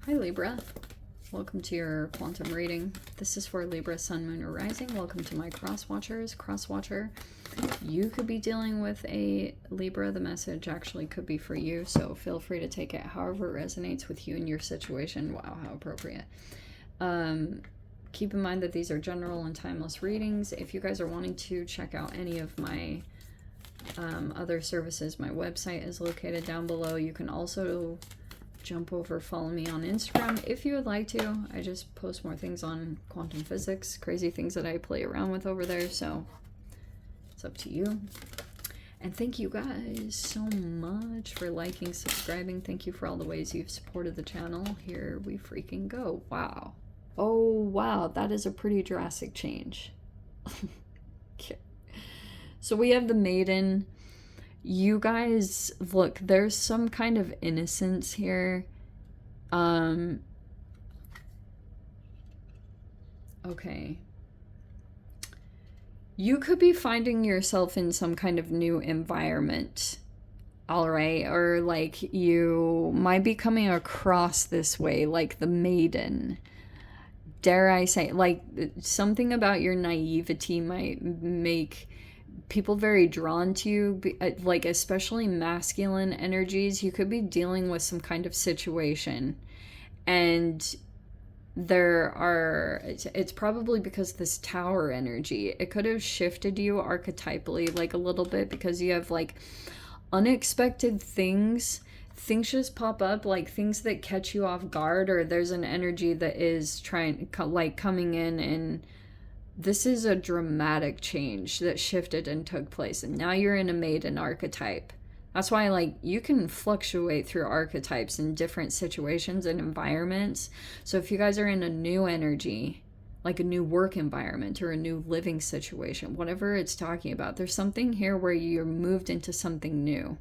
Hi Libra, welcome to your quantum reading. This is for Libra, Sun, Moon, or Rising. Welcome to my cross-watchers. Cross-watcher, you could be dealing with a Libra. The message actually could be for you, so feel free to take it however it resonates with you and your situation. Wow, how appropriate. Keep in mind that these are general and timeless readings. If you guys are wanting to check out any of my other services, my website is located down below. You can also jump over, follow me on Instagram if you would like to. I just post more things on quantum physics, crazy things that I play around with over there, so it's up to you. And thank you guys so much for liking, subscribing. Thank you for all the ways you've supported the channel. Here we freaking go. Wow. Oh wow, that is a pretty drastic change. Okay. So we have the Maiden. You guys, look, there's some kind of innocence here. Okay. You could be finding yourself in some kind of new environment, all right? Or like you might be coming across this way, like the Maiden. Dare I say, like something about your naivety might make people very drawn to you, like especially masculine energies. You could be dealing with some kind of situation, and it's probably because this Tower energy, it could have shifted you archetypally like a little bit, because you have like unexpected things just pop up, like things that catch you off guard, or there's an energy that is coming in, and this is a dramatic change that shifted and took place, and now you're in a Maiden archetype. That's why, like, you can fluctuate through archetypes in different situations and environments. So if you guys are in a new energy, like a new work environment or a new living situation, whatever it's talking about, there's something here where you're moved into something new.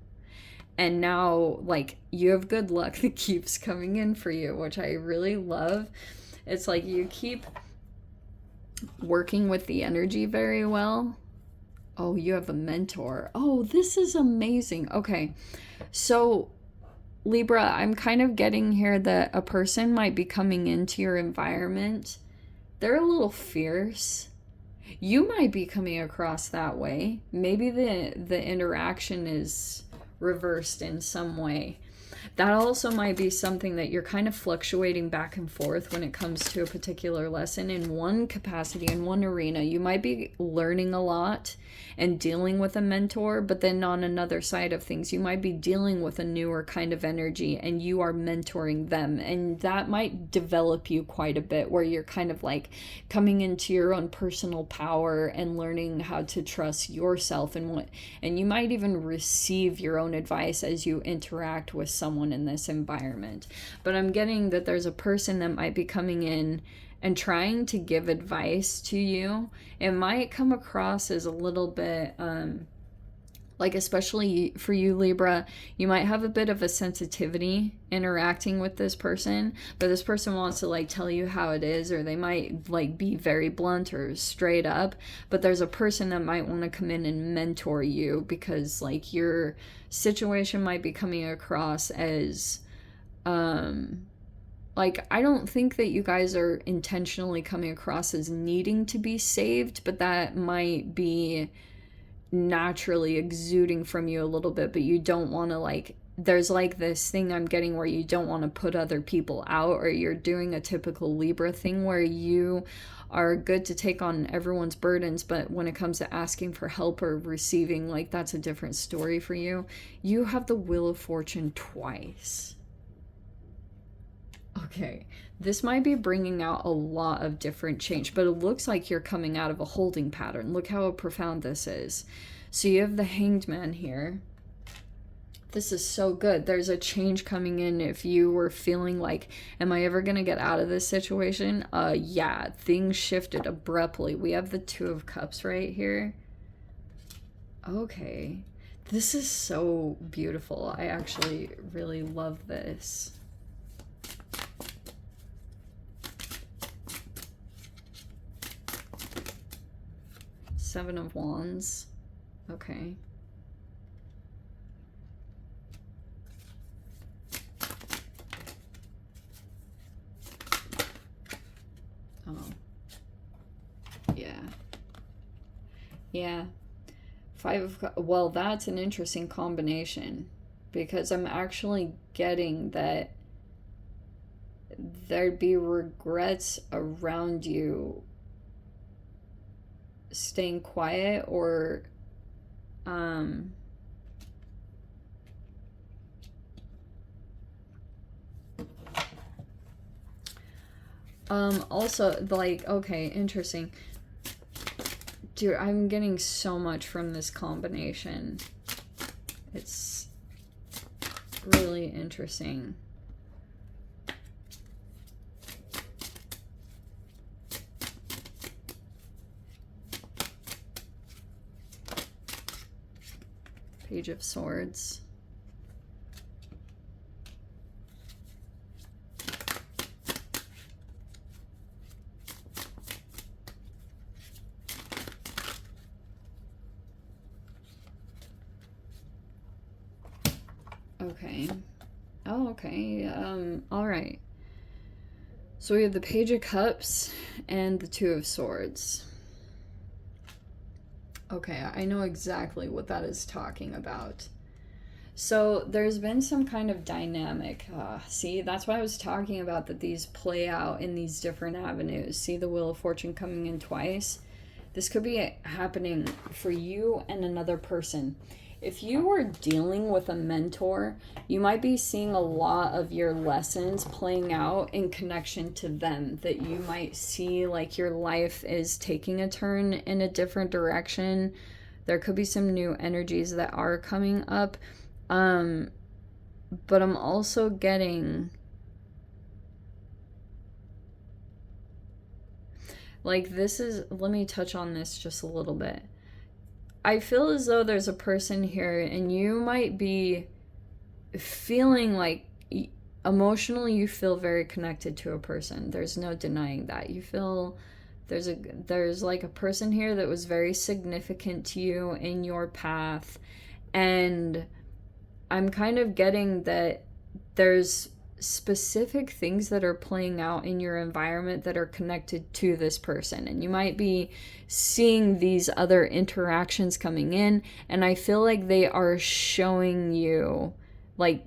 And now, like, you have good luck that keeps coming in for you, which I really love. It's like you keep working with the energy very well. Oh, you have a mentor. Oh, this is amazing. Okay, so Libra, I'm kind of getting here that a person might be coming into your environment. They're a little fierce. You might be coming across that way. Maybe the interaction is reversed in some way. That also might be something that you're kind of fluctuating back and forth when it comes to a particular lesson. In one capacity, in one arena, you might be learning a lot and dealing with a mentor, but then on another side of things, you might be dealing with a newer kind of energy and you are mentoring them. And that might develop you quite a bit, where you're kind of like coming into your own personal power and learning how to trust yourself, and you might even receive your own advice as you interact with someone in this environment. But I'm getting that there's a person that might be coming in and trying to give advice to you. It might come across as a little bit like, especially for you, Libra, you might have a bit of a sensitivity interacting with this person, but this person wants to like tell you how it is, or they might like be very blunt or straight up. But there's a person that might want to come in and mentor you, because like your situation might be coming across as like, I don't think that you guys are intentionally coming across as needing to be saved, but that might be naturally exuding from you a little bit. But you don't want to, like, there's like this thing I'm getting where you don't want to put other people out, or you're doing a typical Libra thing where you are good to take on everyone's burdens, but when it comes to asking for help or receiving, like, that's a different story for you. You have the Wheel of Fortune twice. Okay, this might be bringing out a lot of different change, but it looks like you're coming out of a holding pattern. Look how profound this is. So you have the Hanged Man here. This is so good. There's a change coming in. If you were feeling like, am I ever going to get out of this situation? Yeah, things shifted abruptly. We have the Two of Cups right here. Okay, this is so beautiful. I actually really love this. Seven of Wands. Okay. Yeah. Well, that's an interesting combination because I'm actually getting that there'd be regrets around you staying quiet or um also, like, okay, interesting. Dude, I'm getting so much from this combination. It's really interesting. Page of Swords. Okay. Oh, okay. All right. So we have the Page of Cups and the Two of Swords. Okay, I know exactly what that is talking about. So there's been some kind of dynamic. See, that's why I was talking about that these play out in these different avenues. See the Wheel of Fortune coming in twice? This could be happening for you and another person. If you are dealing with a mentor, you might be seeing a lot of your lessons playing out in connection to them, that you might see like your life is taking a turn in a different direction. There could be some new energies that are coming up. But I'm also getting like, this is, let me touch on this just a little bit. I feel as though there's a person here and you might be feeling like emotionally you feel very connected to a person. There's no denying that. You feel there's like a person here that was very significant to you in your path, and I'm kind of getting that there's specific things that are playing out in your environment that are connected to this person, and you might be seeing these other interactions coming in, and I feel like they are showing you like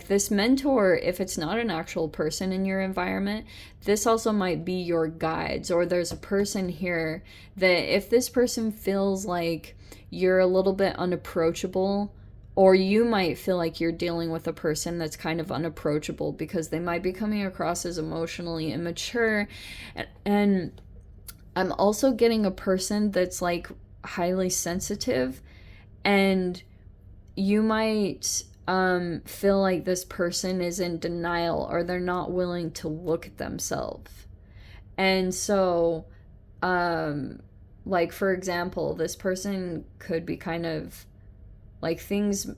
this mentor, if it's not an actual person in your environment, this also might be your guides, or there's a person here that if this person feels like you're a little bit unapproachable, or you might feel like you're dealing with a person that's kind of unapproachable because they might be coming across as emotionally immature. And I'm also getting a person that's like highly sensitive, and you might feel like this person is in denial or they're not willing to look at themselves. And so, like, for example, this person could be kind of like, things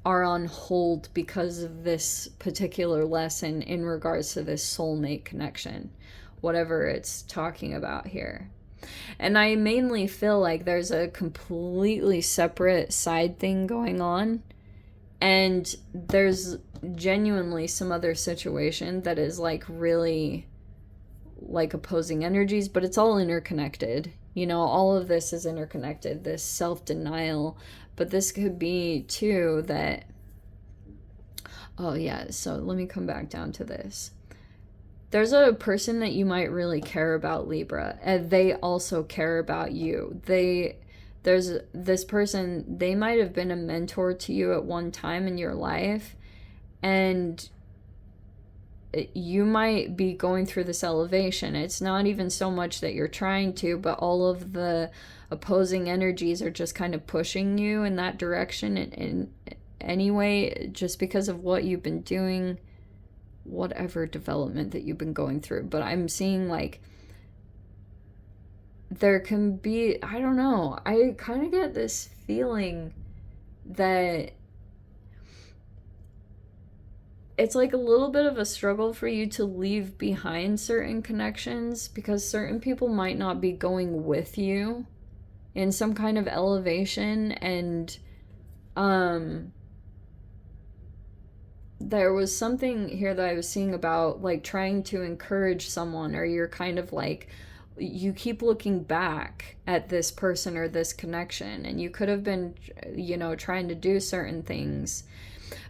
are on hold because of this particular lesson in regards to this soulmate connection, whatever it's talking about here. And I mainly feel like there's a completely separate side thing going on, and there's genuinely some other situation that is like really like opposing energies, but it's all interconnected. You know, all of this is interconnected, this self-denial. But this could be too that, oh yeah, so let me come back down to this. There's a person that you might really care about, Libra, and they also care about you. There's this person, they might have been a mentor to you at one time in your life, and you might be going through this elevation. It's not even so much that you're trying to, but all of the opposing energies are just kind of pushing you in that direction in anyway, just because of what you've been doing, whatever development that you've been going through. But I'm seeing like there can be, I don't know, I kind of get this feeling that it's like a little bit of a struggle for you to leave behind certain connections because certain people might not be going with you in some kind of elevation. And there was something here that I was seeing about like trying to encourage someone, or you're kind of like you keep looking back at this person or this connection, and you could have been, you know, trying to do certain things.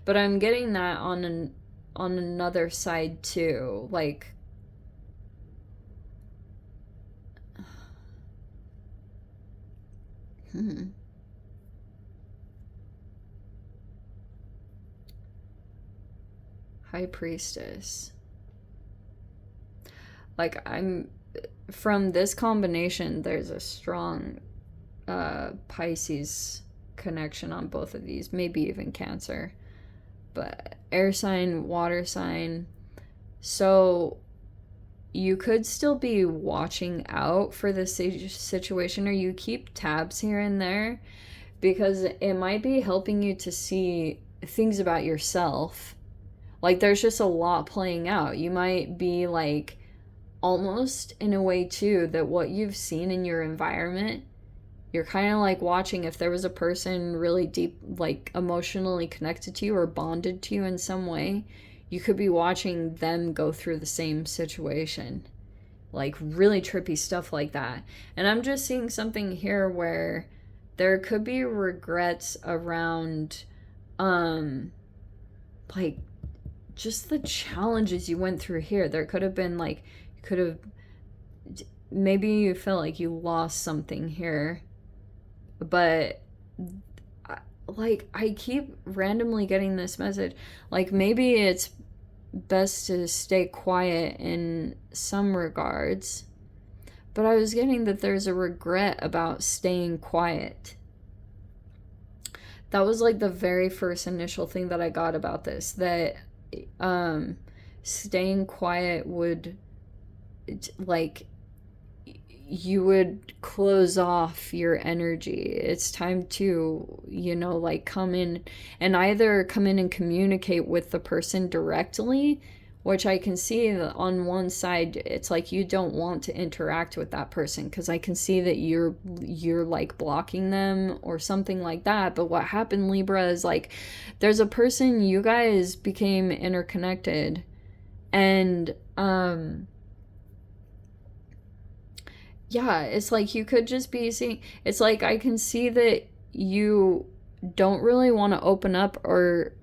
But I'm getting that on another side too, like High Priestess. Like, I'm from this combination, there's a strong Pisces connection on both of these, maybe even Cancer, but air sign, water sign. So you could still be watching out for this situation, or you keep tabs here and there, because it might be helping you to see things about yourself. Like, there's just a lot playing out. You might be like, almost in a way too, that what you've seen in your environment, you're kind of like watching if there was a person really deep, like emotionally connected to you or bonded to you in some way, you could be watching them go through the same situation. Like, really trippy stuff like that. And I'm just seeing something here where there could be regrets around like just the challenges you went through here. There could have been like, could have, maybe you feel like you lost something here, but like, I keep randomly getting this message, like maybe it's best to stay quiet in some regards, but I was getting that there's a regret about staying quiet. That was like the very first initial thing that I got about this, that staying quiet would, like, you would close off your energy. It's time to, you know, like, come in and communicate with the person directly, which I can see that on one side, it's like you don't want to interact with that person, because I can see that you're like blocking them or something like that. But what happened, Libra, is like, there's a person, you guys became interconnected, and yeah, it's like you could just be seeing, it's like I can see that you don't really want to open up or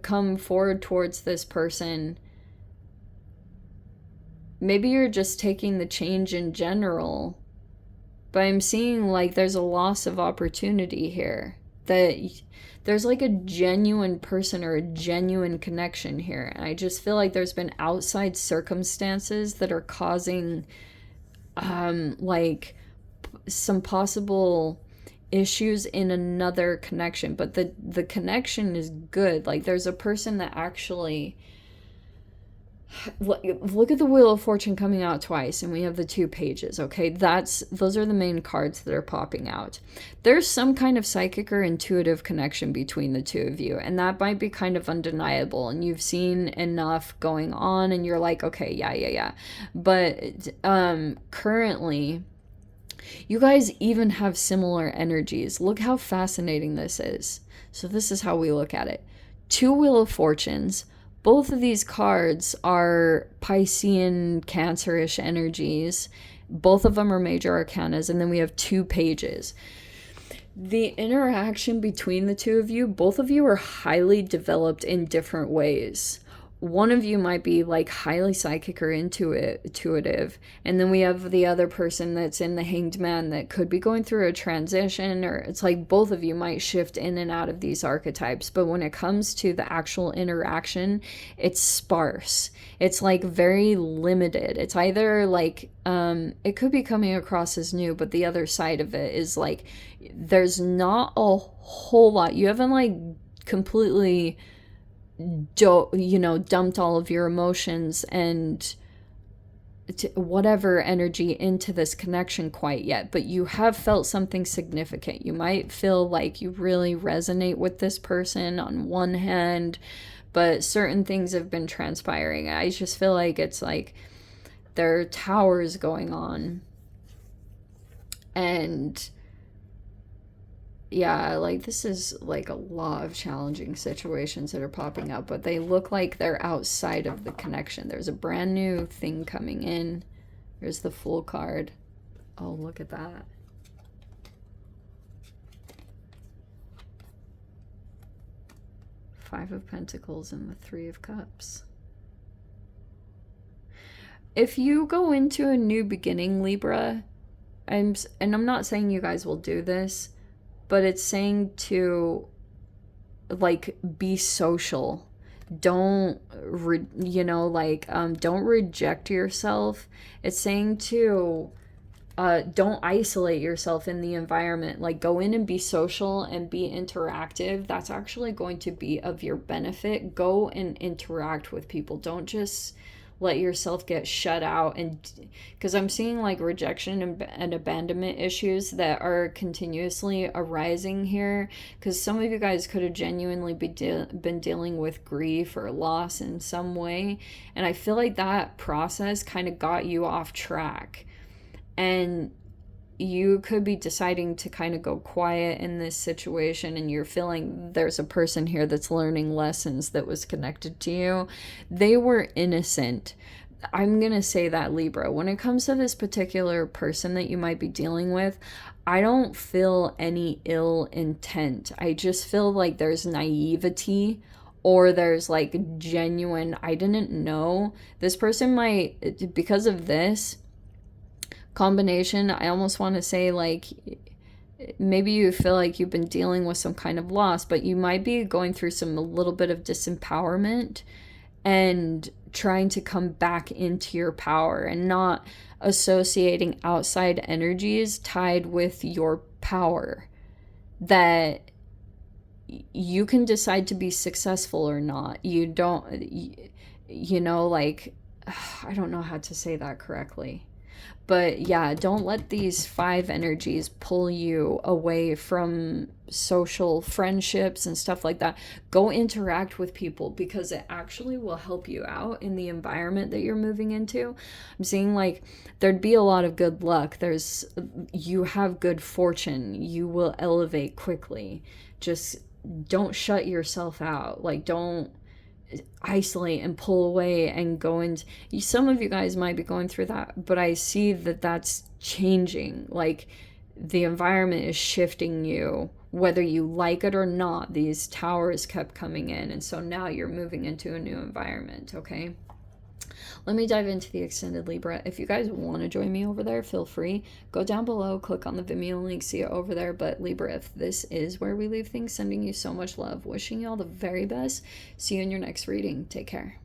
come forward towards this person. Maybe you're just taking the change in general, but I'm seeing like there's a loss of opportunity here, that there's like a genuine person or a genuine connection here. And I just feel like there's been outside circumstances that are causing like some possible issues in another connection, but the connection is good. Like, there's a person that actually, look at the Wheel of Fortune coming out twice, and we have the 2 pages. Okay, those are the main cards that are popping out. There's some kind of psychic or intuitive connection between the two of you, and that might be kind of undeniable, and you've seen enough going on and you're like, okay, yeah. But currently, you guys even have similar energies. Look how fascinating this is. So this is how we look at it. 2 Wheel of Fortunes. Both of these cards are Piscean, Cancerish energies. Both of them are major arcanas, and then we have 2 pages. The interaction between the two of you, both of you are highly developed in different ways. One of you might be like highly psychic or intuitive, and then we have the other person that's in the Hanged Man that could be going through a transition, or it's like both of you might shift in and out of these archetypes. But when it comes to the actual interaction, it's sparse. It's like very limited. It's either like it could be coming across as new, but the other side of it is like there's not a whole lot. You haven't like completely dumped all of your emotions and whatever energy into this connection quite yet, but you have felt something significant. You might feel like you really resonate with this person on one hand, but certain things have been transpiring. I just feel like it's like there are towers going on, and yeah, like this is like a lot of challenging situations that are popping up, but they look like they're outside of the connection. There's a brand new thing coming in. Here's the Fool card. Oh, look at that. Five of Pentacles and the Three of Cups. If you go into a new beginning, Libra, and I'm not saying you guys will do this, but it's saying to, like, be social. Don't, don't reject yourself. It's saying to, don't isolate yourself in the environment. Like, go in and be social and be interactive. That's actually going to be of your benefit. Go and interact with people. Don't just let yourself get shut out. And because I'm seeing like rejection and abandonment issues that are continuously arising here, because some of you guys could have genuinely been dealing with grief or loss in some way, and I feel like that process kind of got you off track, and you could be deciding to kind of go quiet in this situation, and you're feeling there's a person here that's learning lessons that was connected to you. They were innocent. I'm going to say that, Libra. When it comes to this particular person that you might be dealing with, I don't feel any ill intent. I just feel like there's naivety, or there's like genuine, I didn't know. This person might, because of this combination, I almost want to say, like, maybe you feel like you've been dealing with some kind of loss, but you might be going through a little bit of disempowerment and trying to come back into your power, and not associating outside energies tied with your power, that you can decide to be successful or not. You don't, like, I don't know how to say that correctly. But yeah, don't let these five energies pull you away from social friendships and stuff like that. Go interact with people, because it actually will help you out in the environment that you're moving into. I'm seeing like there'd be a lot of good luck. You have good fortune. You will elevate quickly. Just don't shut yourself out. Like, don't isolate and pull away and go into, some of you guys might be going through that, but I see that that's changing. Like, the environment is shifting you, whether you like it or not. These towers kept coming in, and so now you're moving into a new environment. Okay, let me dive into the extended, Libra. If you guys want to join me over there, feel free. Go down below, click on the Vimeo link, see it over there. But Libra, if this is where we leave things, sending you so much love, wishing you all the very best. See you in your next reading. Take care.